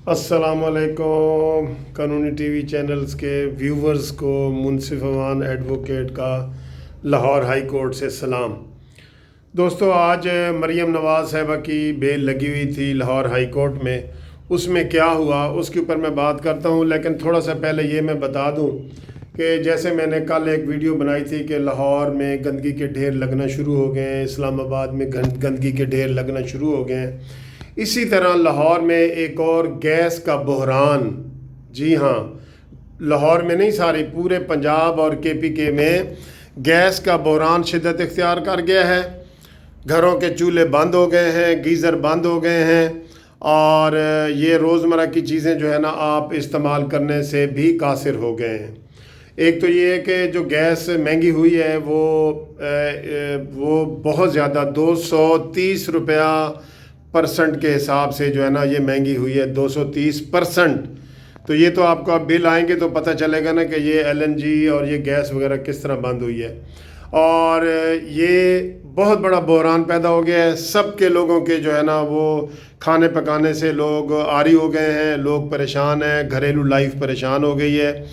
السلام علیکم قانونی ٹی وی چینلز کے ویورز کو منصف امان ایڈوکیٹ کا لاہور ہائی کورٹ سے سلام۔ دوستو، آج مریم نواز صاحبہ کی بیل لگی ہوئی تھی لاہور ہائی کورٹ میں۔ اس میں کیا ہوا اس کے اوپر میں بات کرتا ہوں، لیکن تھوڑا سا پہلے یہ میں بتا دوں کہ جیسے میں نے کل ایک ویڈیو بنائی تھی کہ لاہور میں گندگی کے ڈھیر لگنا شروع ہو گئے ہیں، اسلام آباد میں گندگی کے ڈھیر لگنا شروع ہو گئے ہیں، اسی طرح لاہور میں ایک اور گیس کا بحران، جی ہاں لاہور میں نہیں، ساری پورے پنجاب اور کے پی کے میں گیس کا بحران شدت اختیار کر گیا ہے۔ گھروں کے چولہے بند ہو گئے ہیں، گیزر بند ہو گئے ہیں، اور یہ روزمرہ کی چیزیں جو ہے نا آپ استعمال کرنے سے بھی قاصر ہو گئے ہیں۔ ایک تو یہ ہے کہ جو گیس مہنگی ہوئی ہے وہ بہت زیادہ 230 روپیہ % کے حساب سے جو ہے نا یہ مہنگی ہوئی ہے، 230%۔ تو یہ تو آپ کو اب بل آئیں گے تو پتہ چلے گا نا کہ یہ LNG اور یہ گیس وغیرہ کس طرح بند ہوئی ہے، اور یہ بہت بڑا بحران پیدا ہو گیا ہے۔ سب کے لوگوں کے جو ہے نا وہ کھانے پکانے سے لوگ عاری ہو گئے ہیں، لوگ پریشان ہیں، گھریلو لائف پریشان ہو گئی ہے۔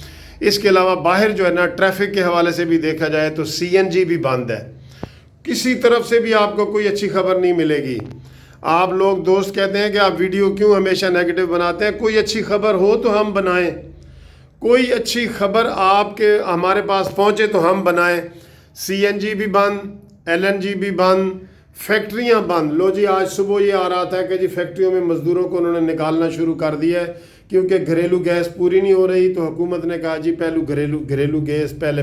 اس کے علاوہ باہر جو ہے نا ٹریفک کے حوالے سے بھی دیکھا جائے تو CNG بھی بند ہے، کسی طرف سے بھی آپ کو کوئی اچھی خبر نہیں ملے گی۔ آپ لوگ دوست کہتے ہیں کہ آپ ویڈیو کیوں ہمیشہ نیگیٹو بناتے ہیں، کوئی اچھی خبر ہو تو ہم بنائیں، کوئی اچھی خبر آپ کے ہمارے پاس پہنچے تو ہم بنائیں۔ CNG بھی بند، LNG بھی بند، فیکٹریاں بند۔ لو جی، آج صبح یہ آ رہا تھا کہ جی فیکٹریوں میں مزدوروں کو انہوں نے نکالنا شروع کر دیا ہے کیونکہ گھریلو گیس پوری نہیں ہو رہی، تو حکومت نے کہا جی گھریلو گیس پہلے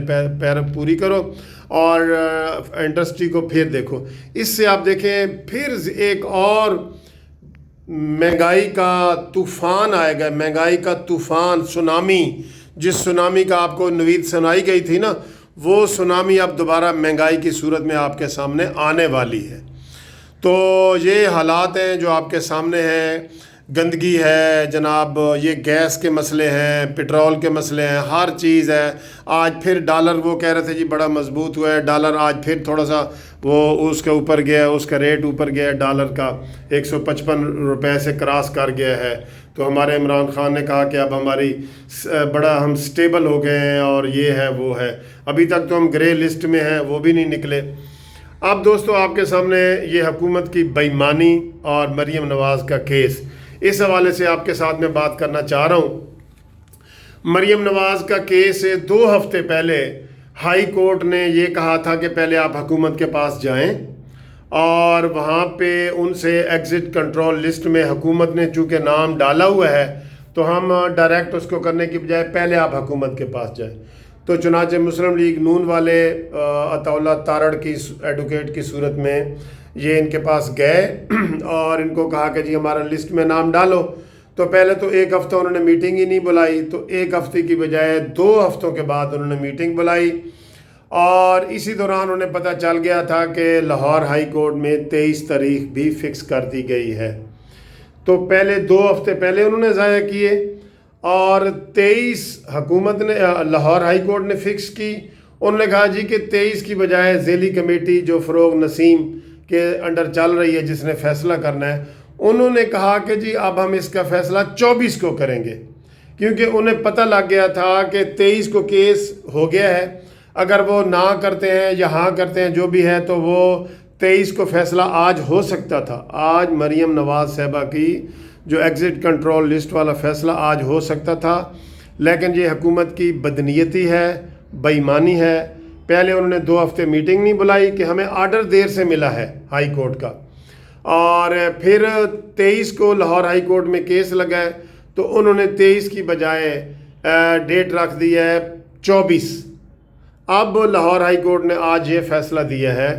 پوری کرو اور انڈسٹری کو پھر دیکھو۔ اس سے آپ دیکھیں پھر ایک اور مہنگائی کا طوفان آئے گا، مہنگائی کا طوفان، سونامی، جس سونامی کا آپ کو نوید سنائی گئی تھی نا، وہ سونامی اب دوبارہ مہنگائی کی صورت میں آپ کے سامنے آنے والی ہے۔ تو یہ حالات ہیں جو آپ کے سامنے ہیں، گندگی ہے جناب، یہ گیس کے مسئلے ہیں، پٹرول کے مسئلے ہیں، ہر چیز ہے۔ آج پھر ڈالر، وہ کہہ رہے تھے جی بڑا مضبوط ہوا ہے ڈالر، آج پھر تھوڑا سا وہ اس کے اوپر گیا، اس کا ریٹ اوپر گیا ہے، ڈالر کا 155 روپے سے کراس کر گیا ہے۔ تو ہمارے عمران خان نے کہا کہ اب ہماری بڑا ہم سٹیبل ہو گئے ہیں اور یہ ہے وہ ہے، ابھی تک تو ہم گرے لسٹ میں ہیں، وہ بھی نہیں نکلے۔ اب دوستو آپ کے سامنے یہ حکومت کی بے ایمانی اور مریم نواز کا کیس، اس حوالے سے آپ کے ساتھ میں بات کرنا چاہ رہا ہوں۔ مریم نواز کا کیس 2 ہفتے پہلے ہائی کورٹ نے یہ کہا تھا کہ پہلے آپ حکومت کے پاس جائیں اور وہاں پہ ان سے ایگزٹ کنٹرول لسٹ میں حکومت نے چونکہ نام ڈالا ہوا ہے تو ہم ڈائریکٹ اس کو کرنے کی بجائے پہلے آپ حکومت کے پاس جائیں۔ تو چنانچہ مسلم لیگ نون والے عطا اللہ تارڑ کی ایڈوکیٹ کی صورت میں یہ ان کے پاس گئے اور ان کو کہا کہ جی ہمارا لسٹ میں نام ڈالو۔ تو پہلے تو 1 ہفتہ انہوں نے میٹنگ ہی نہیں بلائی، تو 1 ہفتے کی بجائے 2 ہفتوں کے بعد انہوں نے میٹنگ بلائی، اور اسی دوران انہیں پتہ چل گیا تھا کہ لاہور ہائی کورٹ میں 23 تاریخ بھی فکس کر دی گئی ہے۔ تو پہلے 2 ہفتے پہلے انہوں نے ضائع کیے، اور 23 حکومت نے لاہور ہائی کورٹ نے فکس کی۔ انہوں نے کہا جی کہ 23 کی بجائے ذیلی کمیٹی جو فروغ نسیم کے انڈر چل رہی ہے، جس نے فیصلہ کرنا ہے، انہوں نے کہا کہ جی اب ہم اس کا فیصلہ 24 کو کریں گے، کیونکہ انہیں پتہ لگ گیا تھا کہ 23 کو کیس ہو گیا ہے، اگر وہ نہ کرتے ہیں یا ہاں کرتے ہیں جو بھی ہے تو وہ 23 کو فیصلہ آج ہو سکتا تھا۔ آج مریم نواز صاحبہ کی جو ایگزٹ کنٹرول لسٹ والا فیصلہ آج ہو سکتا تھا، لیکن یہ حکومت کی بدنیتی ہے، بے ایمانی ہے۔ پہلے انہوں نے 2 ہفتے میٹنگ نہیں بلائی کہ ہمیں آرڈر دیر سے ملا ہے ہائی کورٹ کا، اور پھر 23 کو لاہور ہائی کورٹ میں کیس لگا ہے تو انہوں نے 23 کی بجائے ڈیٹ رکھ دی ہے 24۔ اب لاہور ہائی کورٹ نے آج یہ فیصلہ دیا ہے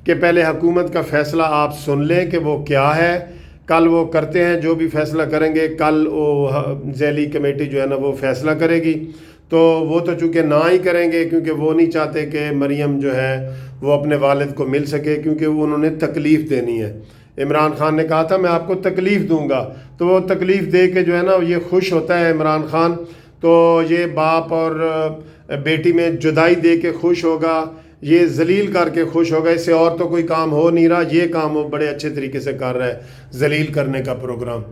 کہ پہلے حکومت کا فیصلہ آپ سن لیں کہ وہ کیا ہے، کل وہ کرتے ہیں جو بھی فیصلہ کریں گے، کل وہ ذیلی کمیٹی جو ہے نا وہ فیصلہ کرے گی۔ تو وہ تو چونکہ نہ ہی کریں گے کیونکہ وہ نہیں چاہتے کہ مریم جو ہے وہ اپنے والد کو مل سکے، کیونکہ وہ انہوں نے تکلیف دینی ہے۔ عمران خان نے کہا تھا میں آپ کو تکلیف دوں گا، تو وہ تکلیف دے کے جو ہے نا یہ خوش ہوتا ہے عمران خان، تو یہ باپ اور بیٹی میں جدائی دے کے خوش ہوگا، یہ ذلیل کر کے خوش ہوگا۔ اس سے اور تو کوئی کام ہو نہیں رہا، یہ کام وہ بڑے اچھے طریقے سے کر رہا ہے، ذلیل کرنے کا پروگرام۔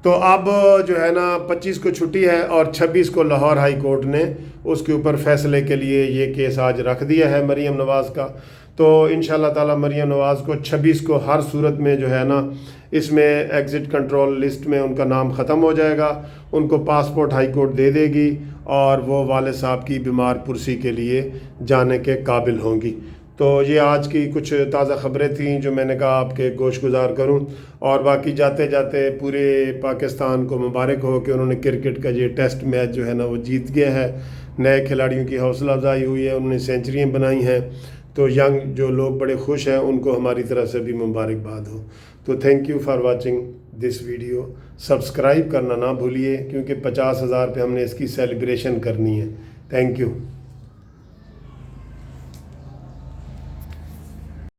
تو اب جو ہے نا 25 کو چھٹی ہے اور 26 کو لاہور ہائی کورٹ نے اس کے اوپر فیصلے کے لیے یہ کیس آج رکھ دیا ہے مریم نواز کا. تو انشاءاللہ تعالی مریم نواز کو 26 کو ہر صورت میں جو ہے نا اس میں ایگزٹ کنٹرول لسٹ میں ان کا نام ختم ہو جائے گا. ان کو پاسپورٹ ہائی کورٹ دے دے گی اور وہ والد صاحب کی بیمار پرسی کے لیے جانے کے قابل ہوں گی. تو یہ آج کی کچھ تازہ خبریں تھیں جو میں نے کہا آپ کے گوش گزار کروں. اور باقی جاتے جاتے پورے پاکستان کو مبارک ہو کہ انہوں نے کرکٹ کا یہ ٹیسٹ میچ جو ہے نا وہ جیت گیا ہے. نئے کھلاڑیوں کی حوصلہ افزائی ہوئی ہے, انہوں نے سینچریاں بنائی ہیں. تو ینگ جو لوگ بڑے خوش ہیں ان کو ہماری طرف سے بھی مبارکباد ہو. تو thank you for watching this video. Subscribe کرنا نہ بھولیے کیونکہ 50,000 پہ ہم نے اس کی سیلیبریشن کرنی ہے. Thank you.